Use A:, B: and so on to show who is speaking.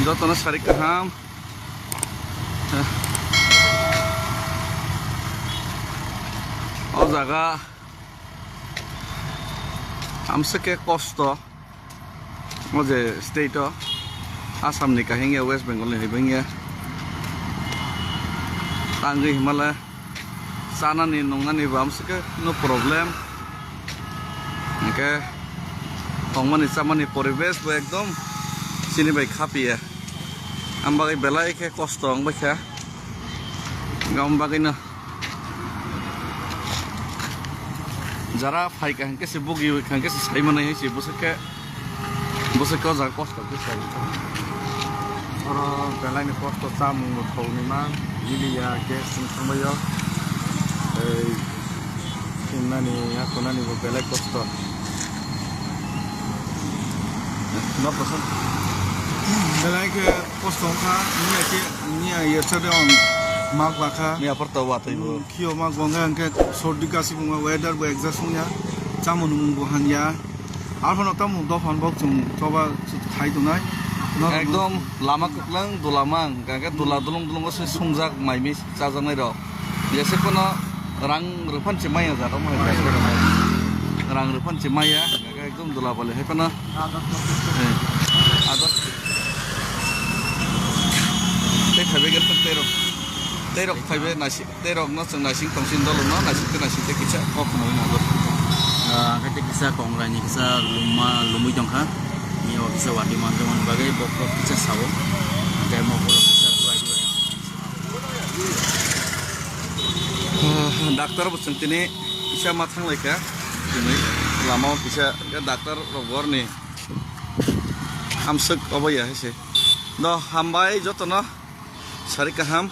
A: Jotona sari kaham. O jaga amsake kosto o je state o Assam ni kahingya West Bengal ni hibingya tangi Himalaya sana ni nongani ba amsake no problem okay tongmani samani poribesh bo ekdom sini bai khapiya ambagai belai ke kosto angbai kha gambagai na যারা phi কাহানকে সে বুগি কাহানকে সে সাই মানে হইছে বসকে যা কষ্ট কইছে আর বেলাইনি কষ্ট চামু থৌনি মা Ilya gas সময় এই কিনানি আকনানি বেলাই কষ্ট না পছন্দ বেলাইকে কষ্ট খা নিয়া ইয়েছাদে on mak baka
B: Ni apa tahu waktu itu?
A: Kio mak bangga angke sordi kasih bunga weather bu exhaustnya camun munggu hanya alfa nota mung dofan bok cung coba khai tunai
B: Ekdom lama kuklang dulamang kagak dulung ko sungjak maimi cajangnai rok biasa kono rang rupan cimai ya jaro mai rang rupan cimai ya kagak ekdom dula boleh he kono adat te khabe ger terok khabe nasi terok no chung nasi tongsin dolo no nasi te kicha kok no na do
C: kata kisah kongrani kisah lumui jongka mio kisah wati manteman bagai pokok kisah sawo kayak mau pulang kisah dua
A: Dokter buseng tini bisa matang lagi ya ini lama bisa ya dokter rogor nih hamsek apa ya sih doh hambai jotono sari kaham